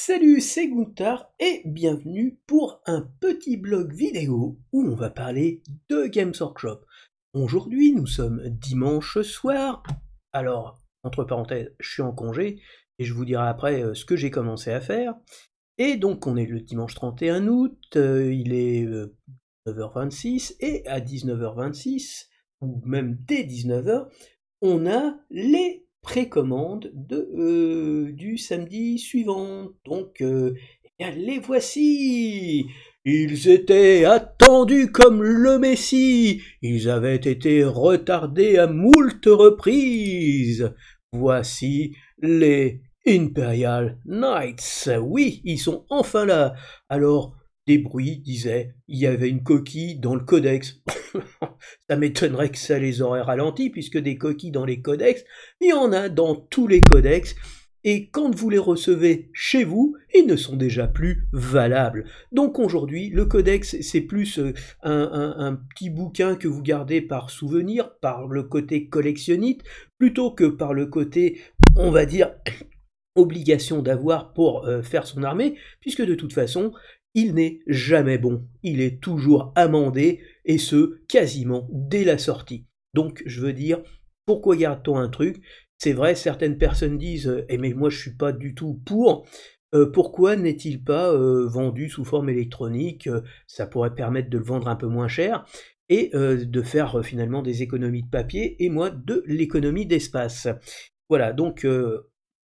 Salut, c'est Gunther et bienvenue pour un petit blog vidéo où on va parler de Games Workshop. Aujourd'hui, nous sommes dimanche soir. Alors, entre parenthèses, je suis en congé et je vous dirai après ce que j'ai commencé à faire. Et donc, on est le dimanche 31 août, il est 9h26 et à 19h26, ou même dès 19h, on a les précommandes du samedi suivant. Donc, eh bien, les voici. Ils étaient attendus comme le Messie. Ils avaient été retardés à moult reprises. Voici les Imperial Knights. Oui, ils sont enfin là. Alors, des bruits disaient, il y avait une coquille dans le codex. Ça m'étonnerait que ça les aurait ralentis, puisque des coquilles dans les codex, il y en a dans tous les codex, et quand vous les recevez chez vous, ils ne sont déjà plus valables. Donc aujourd'hui, le codex, c'est plus un petit bouquin que vous gardez par souvenir, par le côté collectionnite, plutôt que par le côté, on va dire, obligation d'avoir pour faire son armée, puisque de toute façon, il n'est jamais bon, il est toujours amendé, et ce, quasiment dès la sortie. Donc, je veux dire, pourquoi garde-t-on un truc? C'est vrai, certaines personnes disent eh mais moi je suis pas du tout pour, pourquoi n'est-il pas vendu sous forme électronique? Ça pourrait permettre de le vendre un peu moins cher, et de faire finalement des économies de papier, et moi de l'économie d'espace. Voilà, donc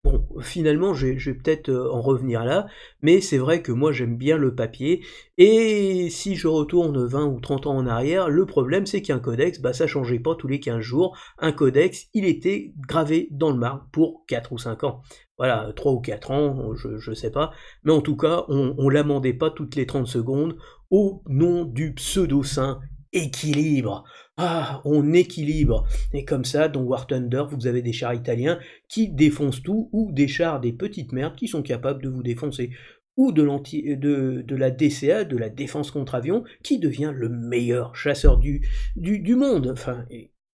bon, finalement, je vais peut-être en revenir là, mais c'est vrai que moi j'aime bien le papier, et si je retourne 20 ou 30 ans en arrière, le problème c'est qu'un codex, bah ça changeait pas tous les 15 jours, un codex, il était gravé dans le marbre pour 4 ou 5 ans. Voilà, 3 ou 4 ans, je sais pas, mais en tout cas, on l'amendait pas toutes les 30 secondes au nom du pseudo-saint équilibre. Ah, on équilibre. Et comme ça, dans War Thunder, vous avez des chars italiens qui défoncent tout, ou des chars des petites merdes qui sont capables de vous défoncer, ou de la DCA, de la défense contre avion, qui devient le meilleur chasseur du monde. Enfin,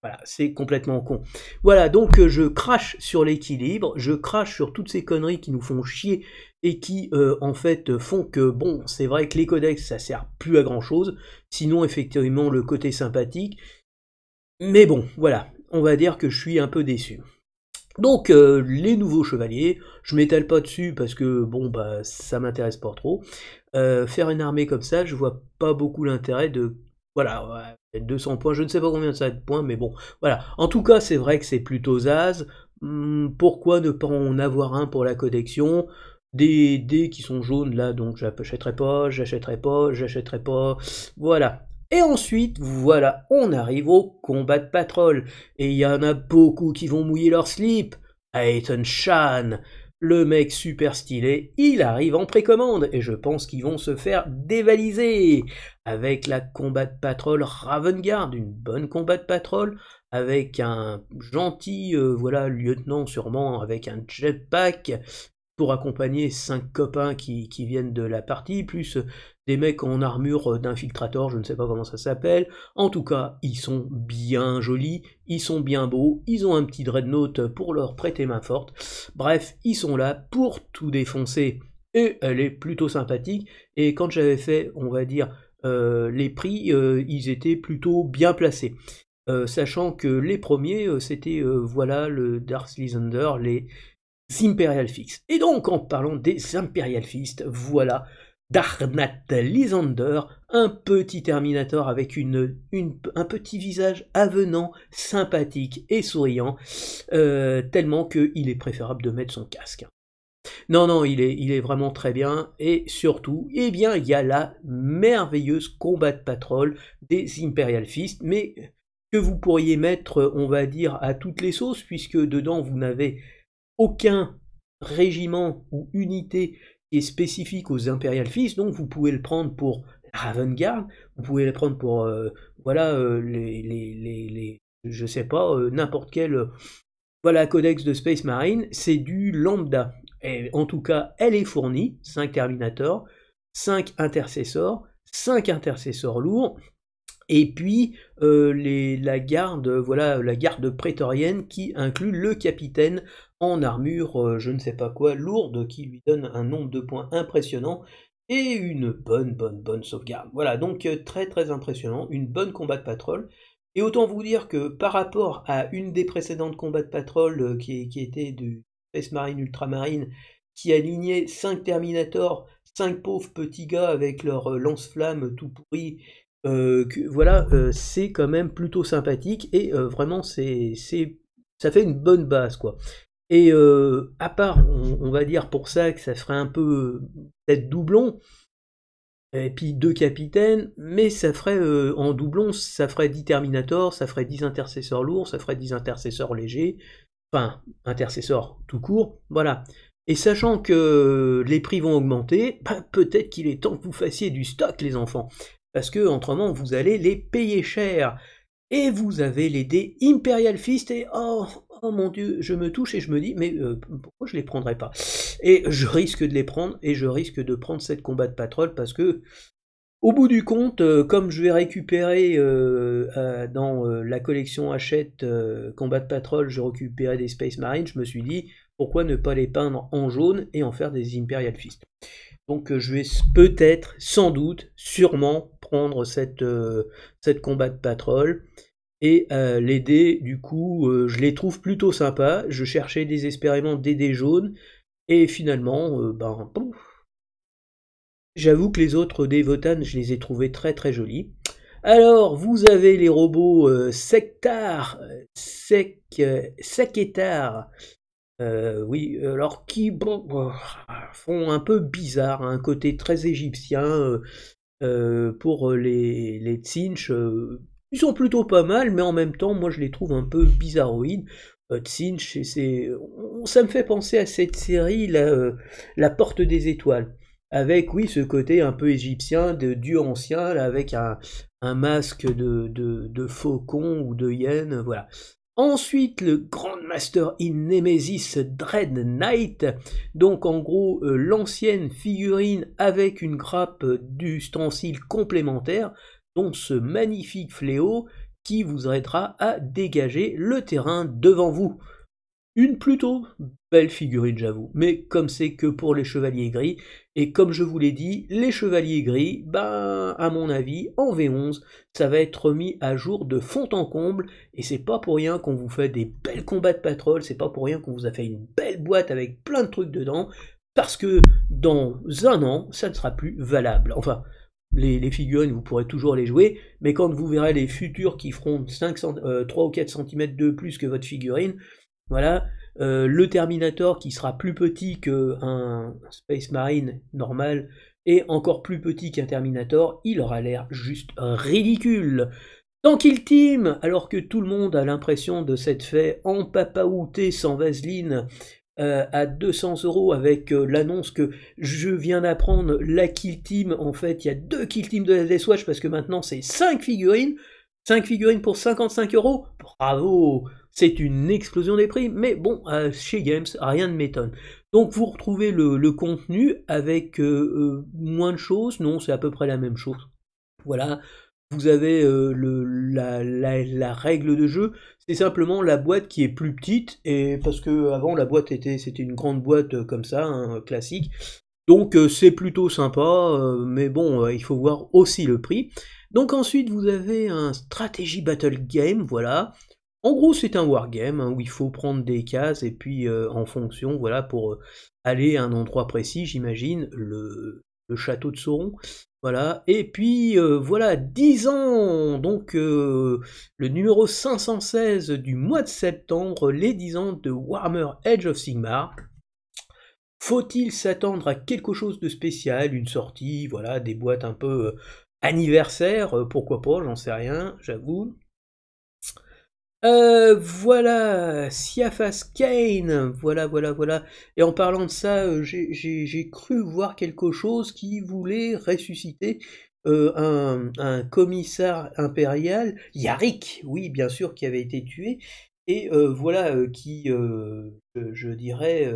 voilà, c'est complètement con. Voilà, donc je crache sur l'équilibre, je crache sur toutes ces conneries qui nous font chier, et qui, en fait, font que, bon, c'est vrai que les codex, ça sert plus à grand-chose, sinon, effectivement, le côté sympathique, mais bon, voilà, on va dire que je suis un peu déçu. Donc les nouveaux chevaliers, je m'étale pas dessus parce que bon bah ça m'intéresse pas trop. Faire une armée comme ça, je vois pas beaucoup l'intérêt de voilà, ouais, 200 points, je ne sais pas combien ça de points, mais bon, voilà. En tout cas, c'est vrai que c'est plutôt zaz. Pourquoi ne pas en avoir un pour la collection? Des dés qui sont jaunes là, donc j'achèterai pas, j'achèterai pas, j'achèterai pas. Voilà. Et ensuite, voilà, on arrive au combat de patrol. Et il y en a beaucoup qui vont mouiller leur slip. Ayrton Shan, le mec super stylé, il arrive en précommande. Et je pense qu'ils vont se faire dévaliser. Avec la combat de patrol Ravengard, une bonne combat de patrol. Avec un gentil, voilà, lieutenant sûrement, avec un jetpack pour accompagner 5 copains qui viennent de la partie, plus des mecs en armure d'infiltrator, je ne sais pas comment ça s'appelle. En tout cas, ils sont bien jolis, ils sont bien beaux, ils ont un petit dreadnought pour leur prêter main forte. Bref, ils sont là pour tout défoncer. Et elle est plutôt sympathique. Et quand j'avais fait, on va dire, les prix, ils étaient plutôt bien placés. Sachant que les premiers, c'était, voilà, le Darth Lysander, les Imperial Fist. Et donc, en parlant des Imperial Fist, voilà Darnat Lysander, un petit Terminator avec un petit visage avenant, sympathique et souriant, tellement qu'il est préférable de mettre son casque. Non, non, il est vraiment très bien, et surtout, eh bien, il y a la merveilleuse combat de patrol des Imperial Fist, mais que vous pourriez mettre, on va dire, à toutes les sauces, puisque dedans, vous n'avez aucun régiment ou unité qui est spécifique aux Imperial Fist, donc vous pouvez le prendre pour Ravengard, vous pouvez le prendre pour voilà je sais pas n'importe quel voilà codex de Space Marine, c'est du lambda. Et en tout cas, elle est fournie, 5 Terminators, 5 intercessors, 5 intercesseurs lourds, et puis la garde, voilà, la garde prétorienne qui inclut le capitaine en armure, je ne sais pas quoi, lourde, qui lui donne un nombre de points impressionnant, et une bonne sauvegarde. Voilà, donc très très impressionnant, une bonne combat de patrol. Et autant vous dire que par rapport à une des précédentes combats de patrol qui était du Space Marine Ultramarine, qui alignait 5 Terminators, 5 pauvres petits gars avec leur lance-flammes tout pourris, voilà, c'est quand même plutôt sympathique, et vraiment ça fait une bonne base, quoi. Et à part, on va dire pour ça que ça ferait un peu peut-être doublon, et puis 2 capitaines, mais ça ferait en doublon, ça ferait 10 Terminators, ça ferait 10 intercesseurs lourds, ça ferait 10 intercesseurs légers, enfin, intercesseurs tout court, voilà. Et sachant que les prix vont augmenter, bah, peut-être qu'il est temps que vous fassiez du stock, les enfants, parce que autrement vous allez les payer cher. Et vous avez les dés Imperial Fist, et oh mon dieu, je me touche et je me dis, mais pourquoi je les prendrais pas? Et je risque de les prendre, et je risque de prendre cette combat de patrol, parce que, au bout du compte, comme je vais récupérer dans la collection Hachette combat de patrol, je récupérais des Space Marines, je me suis dit, pourquoi ne pas les peindre en jaune et en faire des Imperial Fist? Donc je vais peut-être, sans doute, sûrement prendre cette combat de patrol. Et les dés, du coup, je les trouve plutôt sympas. Je cherchais désespérément des dés jaunes. Et finalement, ben, j'avoue que les autres dés Votan, je les ai trouvés très très jolis. Alors, vous avez les robots Sectar, Saketar, oui, alors qui font un peu bizarre, un côté très égyptien pour les Tsinch. Ils sont plutôt pas mal, mais en même temps, moi je les trouve un peu bizarroïdes. Tsinch, ça me fait penser à cette série, La Porte des Étoiles. Avec, oui, ce côté un peu égyptien, de dieu ancien, là, avec un masque de faucon ou de hyène, voilà. Ensuite, le Grandmaster in Nemesis Dread Knight, donc en gros l'ancienne figurine avec une grappe d'ustensiles complémentaires, dont ce magnifique fléau qui vous aidera à dégager le terrain devant vous. Une plutôt belle figurine, j'avoue, mais comme c'est que pour les chevaliers gris, et comme je vous l'ai dit, les chevaliers gris, ben, à mon avis, en V11, ça va être remis à jour de fond en comble, et c'est pas pour rien qu'on vous fait des belles combats de patrol, c'est pas pour rien qu'on vous a fait une belle boîte avec plein de trucs dedans, parce que dans un an, ça ne sera plus valable. Enfin, les figurines, vous pourrez toujours les jouer, mais quand vous verrez les futurs qui feront 3 ou 4 cm de plus que votre figurine, voilà, le Terminator qui sera plus petit qu'un Space Marine normal et encore plus petit qu'un Terminator, il aura l'air juste ridicule. Dans Kill Team, alors que tout le monde a l'impression de s'être fait empapaouter sans vaseline à 200 € avec l'annonce que je viens d'apprendre, la Kill Team, en fait, il y a 2 Kill Team de la Death Watch parce que maintenant c'est 5 figurines. 5 figurines pour 55 €, bravo! C'est une explosion des prix, mais bon, chez Games, rien ne m'étonne. Donc vous retrouvez le contenu avec moins de choses, non, c'est à peu près la même chose. Voilà, vous avez la règle de jeu, c'est simplement la boîte qui est plus petite, et parce que avant la boîte c'était une grande boîte comme ça, hein, classique. Donc c'est plutôt sympa, mais bon, il faut voir aussi le prix. Donc ensuite vous avez un strategy battle game, voilà. En gros c'est un wargame hein, où il faut prendre des cases et puis en fonction, voilà, pour aller à un endroit précis, j'imagine, le château de Sauron. Voilà, et puis voilà, 10 ans, donc le numéro 516 du mois de septembre, les 10 ans de Warhammer Age of Sigmar. Faut-il s'attendre à quelque chose de spécial, une sortie, voilà, des boîtes un peu anniversaire, pourquoi pas, j'en sais rien, j'avoue. Voilà, Siafas Kane, voilà. Et en parlant de ça, j'ai cru voir quelque chose qui voulait ressusciter un commissaire impérial, Yarick, oui, bien sûr, qui avait été tué, et voilà, qui, je dirais,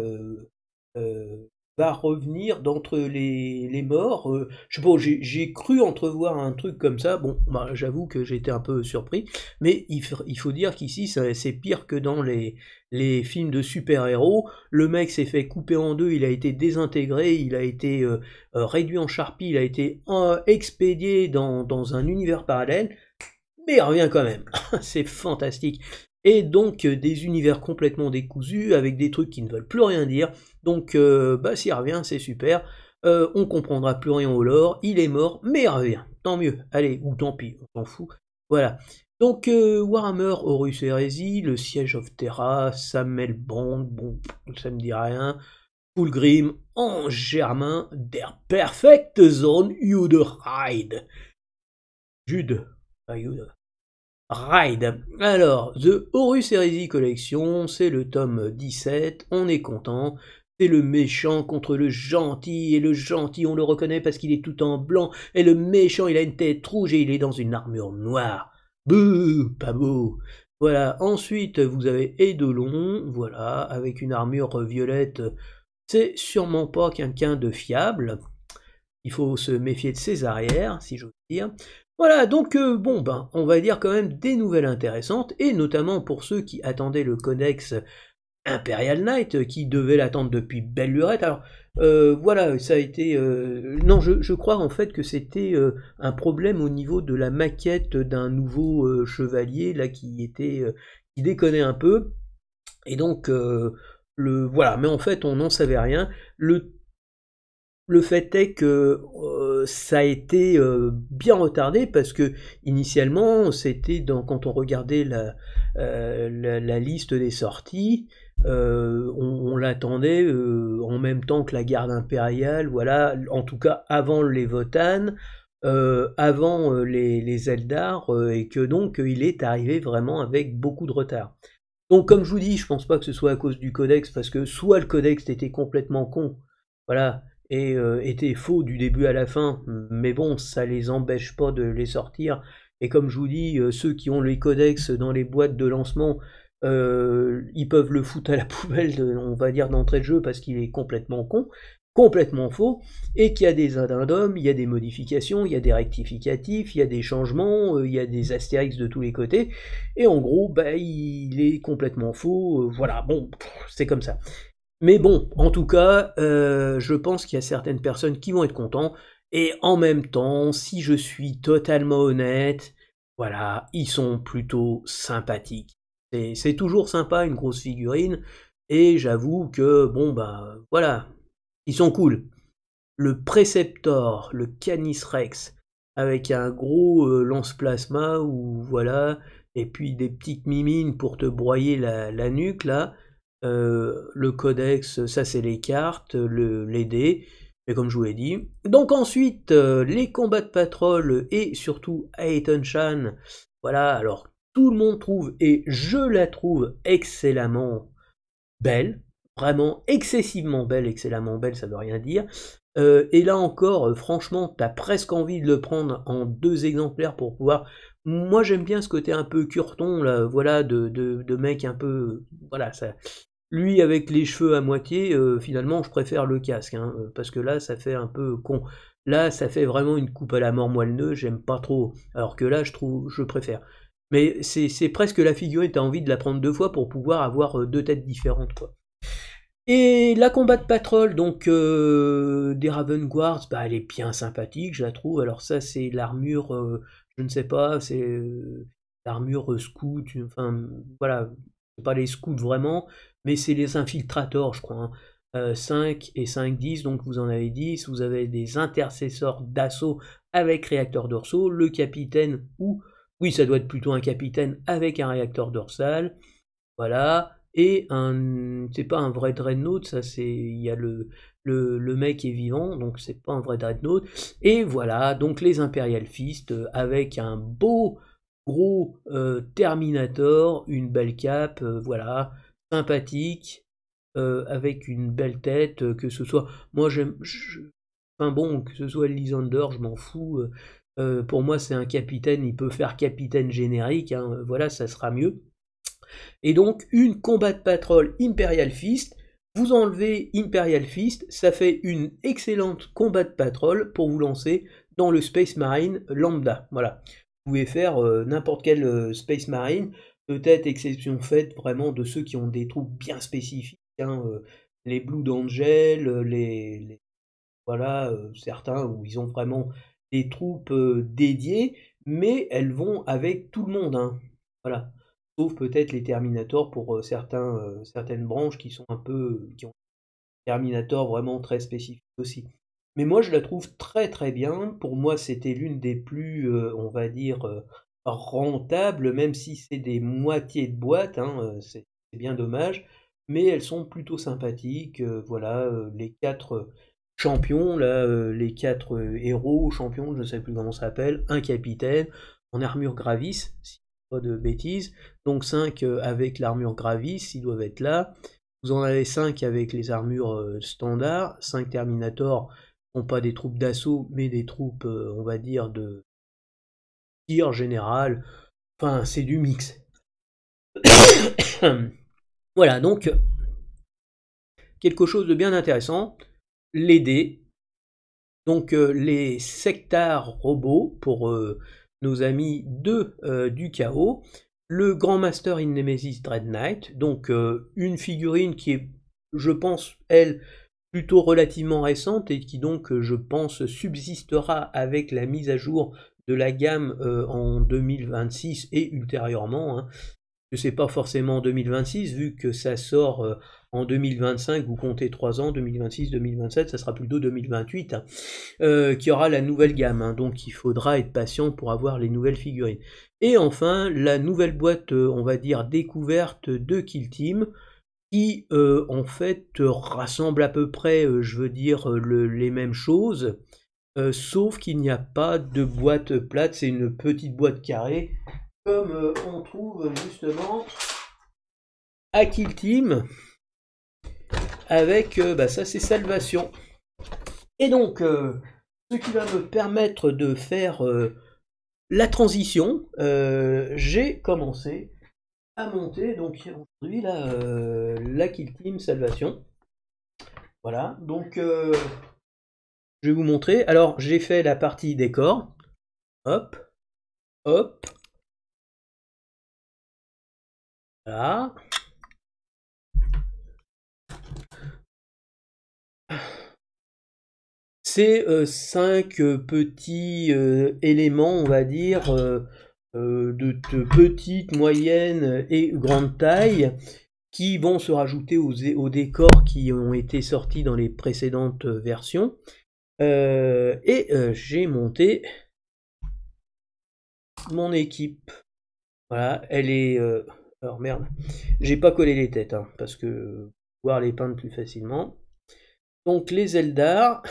va revenir d'entre les morts. Je sais pas, j'ai cru entrevoir un truc comme ça. Bon, bah, j'avoue que j'étais un peu surpris, mais il faut dire qu'ici, c'est pire que dans les films de super-héros. Le mec s'est fait couper en deux, il a été désintégré, il a été réduit en charpie, il a été expédié dans un univers parallèle, mais il revient quand même. C'est fantastique. Et donc des univers complètement décousus, avec des trucs qui ne veulent plus rien dire. Donc bah s'il revient, c'est super. On comprendra plus rien au lore, il est mort, mais il revient. Tant mieux, allez, ou tant pis, on s'en fout. Voilà. Donc Warhammer, Horus Heresy, le Siege of Terra, Samuel Bond, bon, ça me dit rien. Fulgrim, en germain, Der perfekte Zone Jude Ride. Jude, pas Jude. Ride. Alors, The Horus Heresy Collection, c'est le tome 17, on est content. C'est le méchant contre le gentil, et le gentil on le reconnaît parce qu'il est tout en blanc, et le méchant il a une tête rouge et il est dans une armure noire. Bouh, pas beau. Voilà, ensuite vous avez Eidolon, voilà, avec une armure violette, c'est sûrement pas quelqu'un de fiable. Il faut se méfier de ses arrières, si j'ose dire. Voilà, donc bon, ben, on va dire quand même des nouvelles intéressantes, et notamment pour ceux qui attendaient le codex Imperial Knight, qui devaient l'attendre depuis belle lurette. Alors, voilà, ça a été... non, je crois en fait que c'était un problème au niveau de la maquette d'un nouveau chevalier, là, qui déconnait un peu, et donc... voilà, mais en fait, on n'en savait rien. Le fait est que ça a été bien retardé parce que initialement c'était quand on regardait la liste des sorties, on l'attendait en même temps que la garde impériale, voilà, en tout cas avant les Votann, avant les Eldar, et que donc il est arrivé vraiment avec beaucoup de retard. Donc comme je vous dis, je pense pas que ce soit à cause du codex, parce que soit le codex était complètement con, voilà, et était faux du début à la fin, mais bon, ça les empêche pas de les sortir. Et comme je vous dis, ceux qui ont les codex dans les boîtes de lancement, ils peuvent le foutre à la poubelle, on va dire, d'entrée de jeu, parce qu'il est complètement con, complètement faux, et qu'il y a des addendums, il y a des modifications, il y a des rectificatifs, il y a des changements, il y a des astérix de tous les côtés, et en gros, bah, il est complètement faux, voilà, bon, c'est comme ça. Mais bon, en tout cas, je pense qu'il y a certaines personnes qui vont être contents, et en même temps, si je suis totalement honnête, voilà, ils sont plutôt sympathiques. C'est toujours sympa une grosse figurine, et j'avoue que, bon bah, voilà, ils sont cool. Le Préceptor, le Canis Rex, avec un gros lance-plasma, ou voilà, et puis des petites mimines pour te broyer la nuque, là. Le codex, ça c'est les cartes, les dés, et comme je vous l'ai dit. Donc ensuite, les combats de patrol, et surtout Aeton Chan, voilà, alors tout le monde trouve, et je la trouve excellemment belle, vraiment excessivement belle, excellemment belle, ça veut rien dire. Et là encore, franchement, t'as presque envie de le prendre en 2 exemplaires pour pouvoir... Moi j'aime bien ce côté un peu curton, là, voilà, de mec un peu... Voilà, ça... Lui avec les cheveux à moitié, finalement je préfère le casque, hein, parce que là ça fait un peu con. Là ça fait vraiment une coupe à la mort moelleux, j'aime pas trop. Alors que là je préfère. Mais c'est presque la figurine, t'as envie de la prendre 2 fois pour pouvoir avoir 2 têtes différentes, quoi. Et la combat de patrol, donc des Raven Guards, bah elle est bien sympathique, je la trouve. Alors ça c'est l'armure, je ne sais pas, c'est l'armure scout, enfin voilà, c'est pas les scouts vraiment, mais c'est les infiltrators, je crois, hein. 5 et 5-10, donc vous en avez 10, vous avez des intercesseurs d'assaut avec réacteur dorsaux, le capitaine, ou, oui ça doit être plutôt un capitaine avec un réacteur dorsal, voilà, et c'est pas un vrai dreadnought, ça c'est, il y a le mec est vivant, donc c'est pas un vrai dreadnought, et voilà, donc les Imperial Fist, avec un beau gros Terminator, une belle cape, voilà, sympathique, avec une belle tête, que ce soit, moi enfin bon, que ce soit Lysander, je m'en fous, pour moi c'est un capitaine, il peut faire capitaine générique, hein, voilà, ça sera mieux. Et donc une combat de patrol Imperial Fist, Vous enlevez Imperial Fist, ça fait une excellente combat de patrol pour vous lancer dans le Space Marine lambda. Voilà. Vous pouvez faire n'importe quel Space Marine, peut-être exception faite vraiment de ceux qui ont des troupes bien spécifiques, hein, les Blood Angel, voilà, certains où ils ont vraiment des troupes dédiées, mais elles vont avec tout le monde, hein. Voilà. Sauf peut-être les Terminators pour certaines branches qui sont un peu, qui ont des Terminators vraiment très spécifiques aussi. Mais moi je la trouve très très bien. Pour moi c'était l'une des plus, on va dire, rentables, même si c'est des moitiés de boîte, hein, c'est bien dommage. Mais elles sont plutôt sympathiques. Voilà, les 4 champions, là, les 4 héros, champions, je ne sais plus comment ça s'appelle, un capitaine, en armure Gravis, si pas de bêtises, donc 5 avec l'armure Gravis, ils doivent être là. Vous en avez 5 avec les armures standards, 5 Terminators, non pas des troupes d'assaut, mais des troupes, on va dire, de tir général. Enfin, c'est du mix. Voilà, donc, quelque chose de bien intéressant, les dés. Donc, les sectars robots, pour nos amis du chaos. Le Grand Master in Nemesis Dread Knight, donc une figurine qui est, je pense, elle, plutôt relativement récente et qui donc, je pense, subsistera avec la mise à jour de la gamme en 2026 et ultérieurement, hein. Que c'est pas forcément 2026, vu que ça sort en 2025, vous comptez 3 ans, 2026, 2027, ça sera plutôt 2028, hein, qui aura la nouvelle gamme, hein, donc il faudra être patient pour avoir les nouvelles figurines. Et enfin, la nouvelle boîte, on va dire, découverte de Kill Team, qui en fait rassemble à peu près, je veux dire, les mêmes choses, sauf qu'il n'y a pas de boîte plate, c'est une petite boîte carrée, comme on trouve justement à Kill Team, avec, ça c'est Salvation. Et donc, ce qui va me permettre de faire la transition, j'ai commencé à monter, donc aujourd'hui, là, la Kill Team Salvation. Voilà, donc je vais vous montrer. Alors, j'ai fait la partie décor. Hop, hop. Voilà. C'est 5 petits éléments, on va dire, de petite, moyenne et grande taille, qui vont se rajouter aux décors qui ont été sortis dans les précédentes versions. Et j'ai monté mon équipe. Voilà, elle est... alors merde, j'ai pas collé les têtes, hein, parce que pouvoir les peindre plus facilement. Donc les Eldar,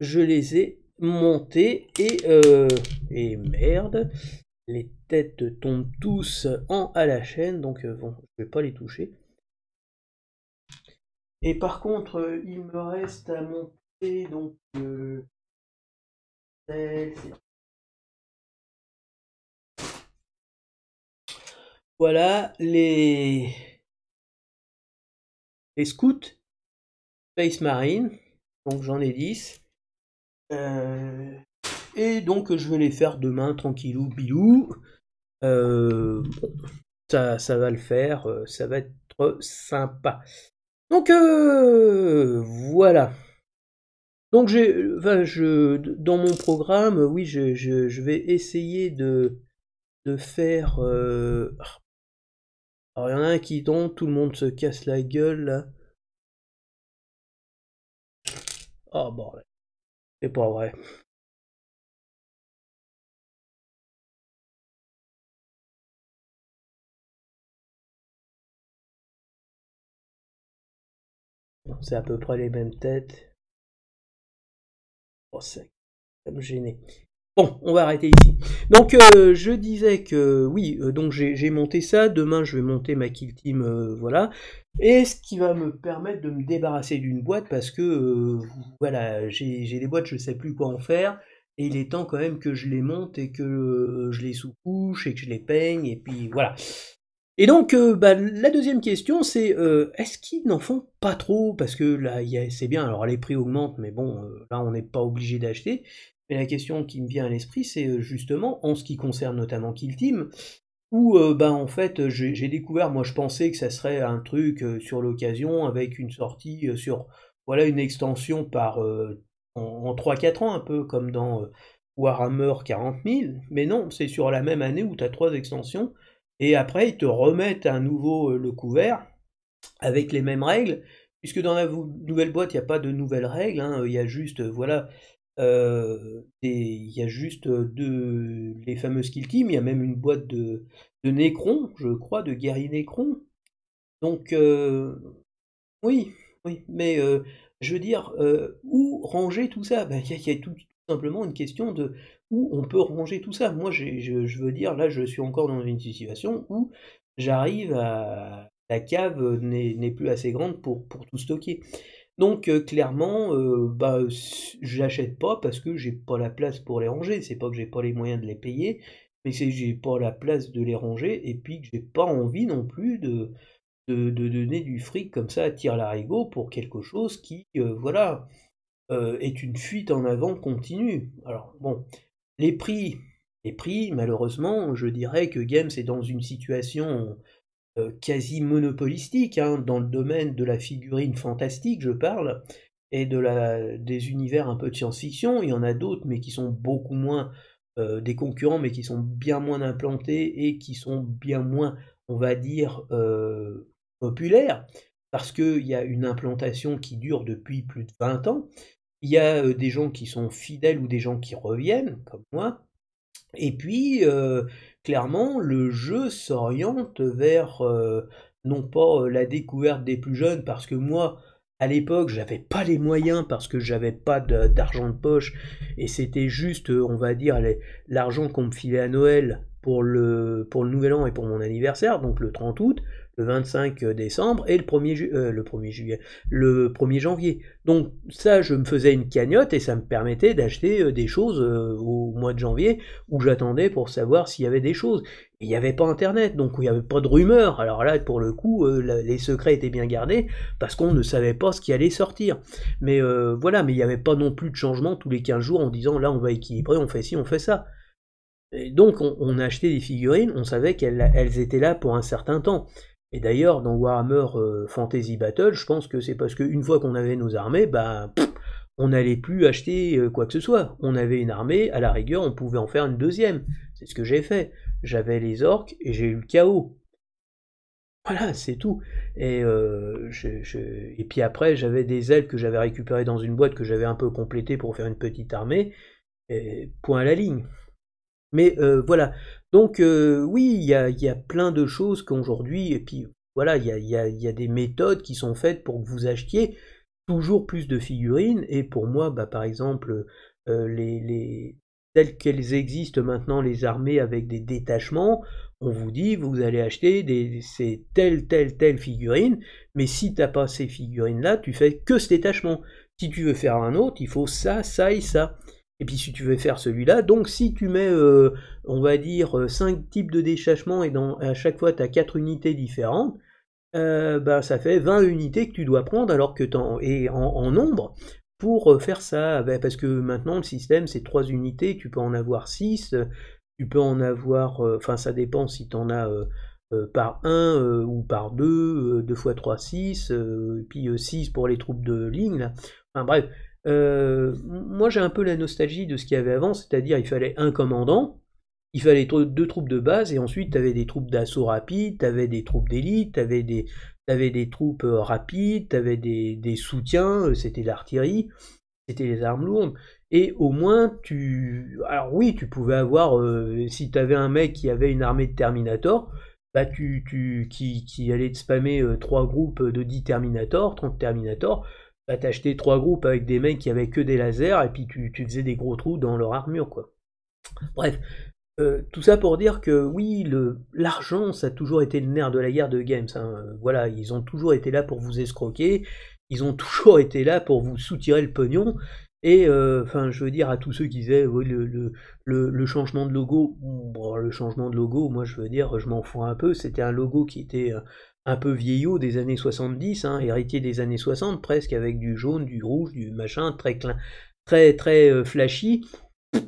je les ai montés et merde, les têtes tombent tous à la chaîne, donc bon, je vais pas les toucher. Et par contre, il me reste à monter donc voilà les scouts Space Marine, donc j'en ai 10. Et donc je vais les faire demain tranquillou bilou. Bon, ça va le faire, ça va être sympa. Donc voilà. Donc dans mon programme, oui, je vais essayer de faire. Alors il y en a un qui tombe, tout le monde se casse la gueule là. Oh bordel, c'est pas vrai. C'est à peu près les mêmes têtes. Oh, ça me gêner. Bon, on va arrêter ici. Donc, je disais que oui, donc j'ai monté ça. Demain, je vais monter ma Kill Team, voilà. Et ce qui va me permettre de me débarrasser d'une boîte parce que, voilà, j'ai des boîtes, je ne sais plus quoi en faire. Et il est temps quand même que je les monte et que je les sous-couche et que je les peigne. Et puis voilà. Et donc, la deuxième question, c'est est-ce qu'ils n'en font pas trop? Parce que là, c'est bien, alors les prix augmentent, mais bon, là, on n'est pas obligé d'acheter. Mais la question qui me vient à l'esprit, c'est justement, en ce qui concerne notamment Kill Team, où en fait, j'ai découvert, moi je pensais que ça serait un truc sur l'occasion, avec une sortie sur, voilà, une extension en 3-4 ans, un peu comme dans Warhammer 40 000, mais non, c'est sur la même année où tu as 3 extensions, et après ils te remettent à nouveau le couvert, avec les mêmes règles, puisque dans la nouvelle boîte, il n'y a pas de nouvelles règles, hein, il y a juste, voilà, il y a juste les fameuses kill teams, il y a même une boîte de Necron, je crois, de guerriers Necron. Donc, oui, oui, mais je veux dire, où ranger tout ça? Il y a tout simplement une question de où on peut ranger tout ça. Moi, je veux dire, là, je suis encore dans une situation où j'arrive à la cave n'est plus assez grande pour tout stocker. Donc clairement, j'achète pas parce que j'ai pas la place pour les ranger. C'est pas que j'ai pas les moyens de les payer, mais c'est que j'ai pas la place de les ranger et puis que j'ai pas envie non plus de donner du fric comme ça à tire-larigot pour quelque chose qui, voilà, est une fuite en avant continue. Alors bon, les prix malheureusement, je dirais que Games est dans une situation quasi monopolistique, hein, dans le domaine de la figurine fantastique, je parle, et des univers un peu de science-fiction. Il y en a d'autres, mais qui sont beaucoup moins des concurrents, mais qui sont bien moins implantés et qui sont bien moins, on va dire, populaires, parce qu'il y a une implantation qui dure depuis plus de 20 ans. Il y a des gens qui sont fidèles ou des gens qui reviennent, comme moi, et puis, clairement, le jeu s'oriente vers, non pas, la découverte des plus jeunes, parce que moi, à l'époque, j'avais pas les moyens, parce que j'avais pas d'argent de poche, et c'était juste, on va dire, l'argent qu'on me filait à Noël pour le Nouvel An et pour mon anniversaire, donc le 30 août, le 25 décembre et le 1er juillet, le 1er janvier. Donc ça, je me faisais une cagnotte et ça me permettait d'acheter des choses au mois de janvier où j'attendais pour savoir s'il y avait des choses. Il n'y avait pas internet, donc il n'y avait pas de rumeurs. Alors là, pour le coup, les secrets étaient bien gardés parce qu'on ne savait pas ce qui allait sortir. Mais voilà, mais il n'y avait pas non plus de changement tous les 15 jours en disant là on va équilibrer, on fait ci, on fait ça. Et donc on achetait des figurines, on savait qu'elles étaient là pour un certain temps. Et d'ailleurs, dans Warhammer Fantasy Battle, je pense que c'est parce qu'une fois qu'on avait nos armées, on n'allait plus acheter quoi que ce soit. On avait une armée, à la rigueur, on pouvait en faire une deuxième. C'est ce que j'ai fait. J'avais les orques et j'ai eu le chaos. Voilà, c'est tout. Et, et puis après, j'avais des ailes que j'avais récupérées dans une boîte que j'avais un peu complétée pour faire une petite armée. Et point à la ligne. Mais voilà. Donc oui, il y a plein de choses qu'aujourd'hui, et puis voilà, il y a des méthodes qui sont faites pour que vous achetiez toujours plus de figurines, et pour moi, par exemple, telles qu'elles existent maintenant, les armées avec des détachements, on vous dit, vous allez acheter ces telle figurine, mais si t'as pas ces figurines-là, tu fais que ce détachement. Si tu veux faire un autre, il faut ça, ça et ça. Et puis si tu veux faire celui-là, donc si tu mets, on va dire, 5 types de détachements et à chaque fois tu as 4 unités différentes, ça fait 20 unités que tu dois prendre alors que en nombre pour faire ça. Parce que maintenant le système c'est 3 unités, tu peux en avoir 6, tu peux en avoir, enfin ça dépend si tu en as par 1 ou par 2, 2 fois 3, 6, et puis 6 pour les troupes de ligne, là. Enfin bref, moi j'ai un peu la nostalgie de ce qu'il y avait avant, c'est-à-dire il fallait un commandant, il fallait 2 troupes de base, et ensuite tu avais des troupes d'assaut rapide, tu avais des troupes d'élite, t'avais des troupes rapides, tu avais des soutiens, c'était l'artillerie, c'était les armes lourdes, et au moins alors oui, tu pouvais avoir, si tu avais un mec qui avait une armée de Terminator, qui allait te spammer 3 groupes de 10 Terminator, 30 Terminator, t'achetais 3 groupes avec des mecs qui avaient que des lasers, et puis tu faisais des gros trous dans leur armure, quoi. Bref, tout ça pour dire que oui, l'argent, ça a toujours été le nerf de la guerre de Games, hein. Voilà, ils ont toujours été là pour vous escroquer, ils ont toujours été là pour vous soutirer le pognon, Et enfin, je veux dire à tous ceux qui disaient oui, le changement de logo, bon, le changement de logo, moi je veux dire, je m'en fous un peu. C'était un logo qui était un peu vieillot des années 70, hein, héritier des années 60 presque, avec du jaune, du rouge, du machin, très très flashy.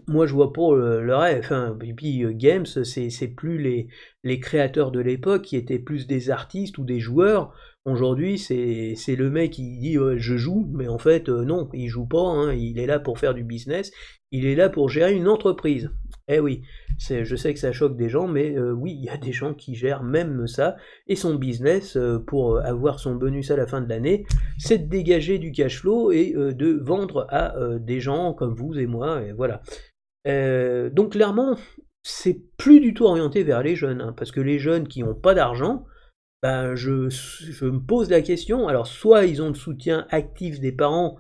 Moi, je vois pas le rêve. Enfin, et puis Games, c'est plus les créateurs de l'époque qui étaient plus des artistes ou des joueurs. Aujourd'hui, c'est le mec qui dit ouais, je joue, mais en fait non, il joue pas. Hein, il est là pour faire du business. Il est là pour gérer une entreprise. Eh oui, je sais que ça choque des gens, mais oui, il y a des gens qui gèrent même ça et son business pour avoir son bonus à la fin de l'année, c'est de dégager du cash flow et de vendre à des gens comme vous et moi. Et voilà. Donc clairement, c'est plus du tout orienté vers les jeunes, hein, parce que les jeunes qui n'ont pas d'argent, ben je me pose la question, alors soit ils ont le soutien actif des parents,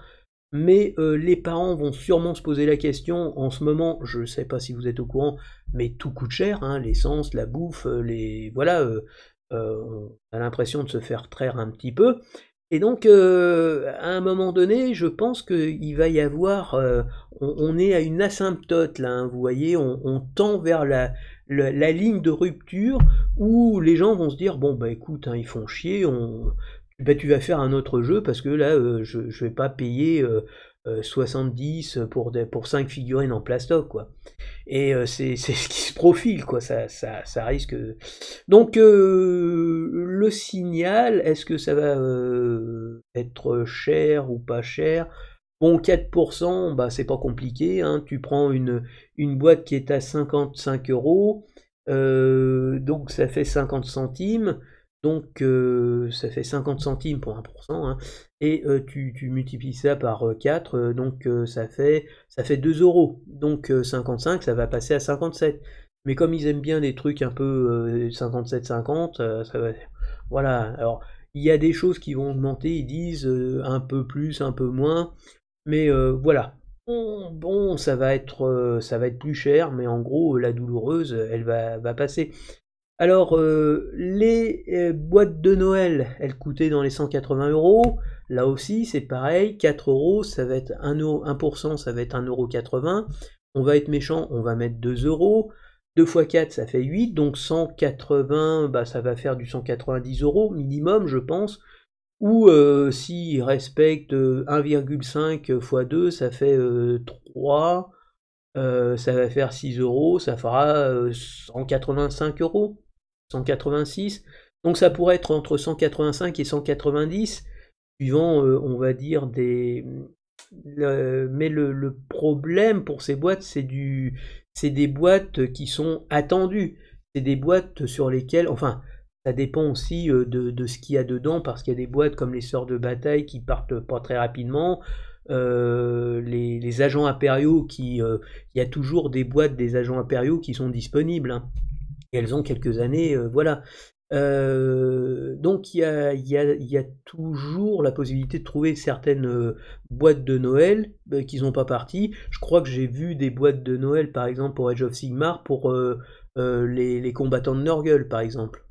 mais les parents vont sûrement se poser la question, en ce moment, je ne sais pas si vous êtes au courant, mais tout coûte cher, hein, l'essence, la bouffe, voilà, on a l'impression de se faire traire un petit peu. Et donc, à un moment donné, je pense qu'il va y avoir, on est à une asymptote là, hein, vous voyez, on tend vers la ligne de rupture où les gens vont se dire, bon bah écoute, hein, ils font chier, bah, tu vas faire un autre jeu parce que là, je vais pas payer 70 pour 5 figurines en plastoc, quoi. Et c'est ce qui se profile, quoi. Ça risque. Donc le signal, est-ce que ça va être cher ou pas cher? Bon, 4%, bah c'est pas compliqué, hein. Tu prends une boîte qui est à 55 euros, donc ça fait 50 centimes. Donc ça fait 50 centimes pour 1%, hein, et tu multiplies ça par 4, donc ça fait 2 euros. Donc 55, ça va passer à 57. Mais comme ils aiment bien des trucs un peu 57-50, ça va. Voilà. Alors, il y a des choses qui vont augmenter, ils disent un peu plus, un peu moins. Mais voilà. Bon, ça va être plus cher, mais en gros, la douloureuse, elle va passer. Alors, les boîtes de Noël, elles coûtaient dans les 180 euros. Là aussi, c'est pareil, 4 euros, ça va être 1%, ça va être 1,80 €. On va être méchant, on va mettre 2 euros. 2 fois 4, ça fait 8, donc 180, bah, ça va faire du 190 euros minimum, je pense. Ou s'ils respectent 1,5 fois 2, ça fait 3. Ça va faire 6 euros, ça fera 185 euros. 186. Donc ça pourrait être entre 185 et 190, suivant, on va dire, mais le problème pour ces boîtes, c'est des boîtes qui sont attendues. C'est des boîtes sur lesquelles, enfin, ça dépend aussi de ce qu'il y a dedans, parce qu'il y a des boîtes comme les Sœurs de Bataille qui partent pas très rapidement. Les agents impériaux il y a toujours des boîtes des agents impériaux qui sont disponibles, hein. Et elles ont quelques années, voilà. Donc il y a toujours la possibilité de trouver certaines boîtes de Noël qui sont pas parties. Je crois que j'ai vu des boîtes de Noël, par exemple pour Age of Sigmar, pour les combattants de Nurgle, par exemple.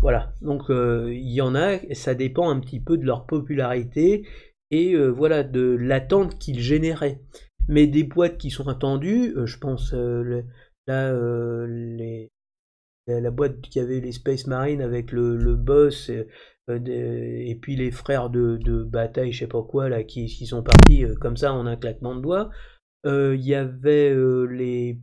Voilà, donc il y en a, ça dépend un petit peu de leur popularité et voilà, de l'attente qu'ils généraient. Mais des boîtes qui sont attendues, je pense là, la boîte qui avait les Space Marines avec le boss et puis les frères de bataille, je sais pas quoi, là, qui sont partis comme ça en un claquement de doigts. Il y avait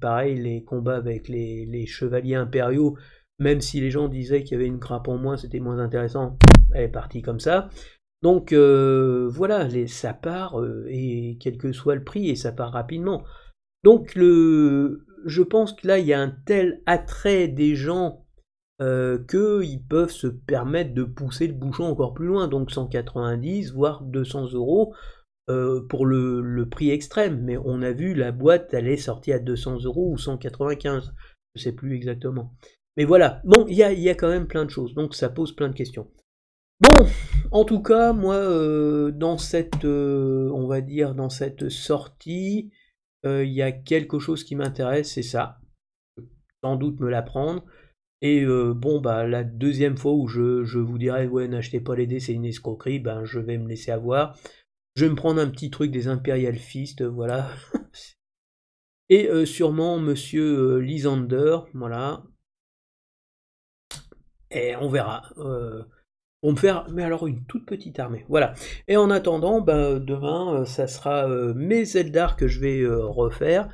pareil, les combats avec les chevaliers impériaux, même si les gens disaient qu'il y avait une grappe en moins, c'était moins intéressant, elle est partie comme ça. Donc voilà, ça part, et quel que soit le prix, et ça part rapidement. Donc je pense que là, il y a un tel attrait des gens qu'ils peuvent se permettre de pousser le bouchon encore plus loin, donc 190, voire 200 euros pour le prix extrême. Mais on a vu, la boîte, elle est sortie à 200 euros ou 195, je sais plus exactement. Mais voilà, bon, il y a quand même plein de choses, donc ça pose plein de questions. Bon, en tout cas, moi, dans cette, on va dire, dans cette sortie, il y a quelque chose qui m'intéresse, c'est ça. Sans doute me l'apprendre. Et bon, bah, la deuxième fois où je vous dirai, ouais, n'achetez pas les dés, c'est une escroquerie, ben, je vais me laisser avoir. Je vais me prendre un petit truc des Imperial Fist, voilà. Et sûrement Monsieur Lysander, voilà. Et on verra. Pour me faire, mais alors une toute petite armée, voilà. Et en attendant, ben, demain, ça sera mes Eldar que je vais refaire.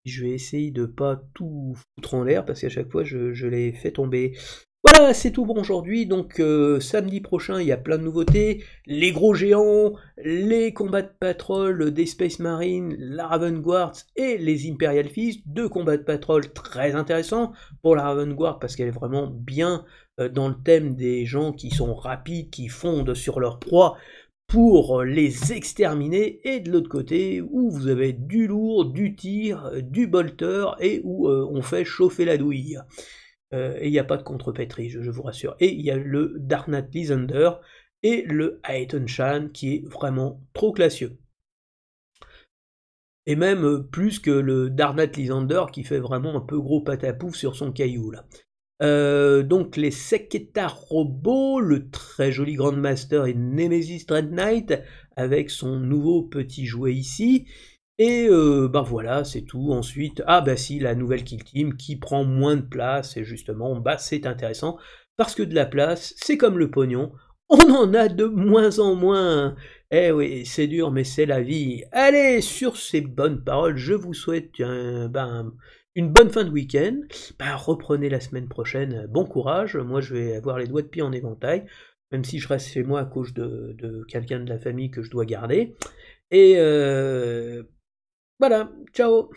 Je vais essayer de pas tout foutre en l'air, parce qu'à chaque fois, je les fais tomber. Voilà, c'est tout pour aujourd'hui. Donc samedi prochain, il y a plein de nouveautés. Les gros géants, les combats de patrol des Space Marines, la Raven Guard et les Imperial Fist. 2 combats de patrol très intéressants pour la Raven Guard, parce qu'elle est vraiment bien dans le thème des gens qui sont rapides, qui fondent sur leur proie pour les exterminer, et de l'autre côté où vous avez du lourd, du tir, du bolter, et où on fait chauffer la douille. Et il n'y a pas de contrepétrie, je vous rassure. Et il y a le Darnat Lysander et le Aeton Shan qui est vraiment trop classieux. Et même plus que le Darnat Lysander qui fait vraiment un peu gros patapouf sur son caillou là. Donc les Seketa robots, le très joli Grandmaster et Nemesis Dread Knight avec son nouveau petit jouet ici. Et ben voilà, c'est tout. Ensuite, ah bah si, la nouvelle Kill Team qui prend moins de place, et justement, bah c'est intéressant, parce que de la place, c'est comme le pognon, on en a de moins en moins. Eh oui, c'est dur, mais c'est la vie. Allez, sur ces bonnes paroles, je vous souhaite une bonne fin de week-end. Ben, reprenez la semaine prochaine, bon courage. Moi, je vais avoir les doigts de pied en éventail, même si je reste chez moi à cause de quelqu'un de la famille que je dois garder. Et voilà, ciao.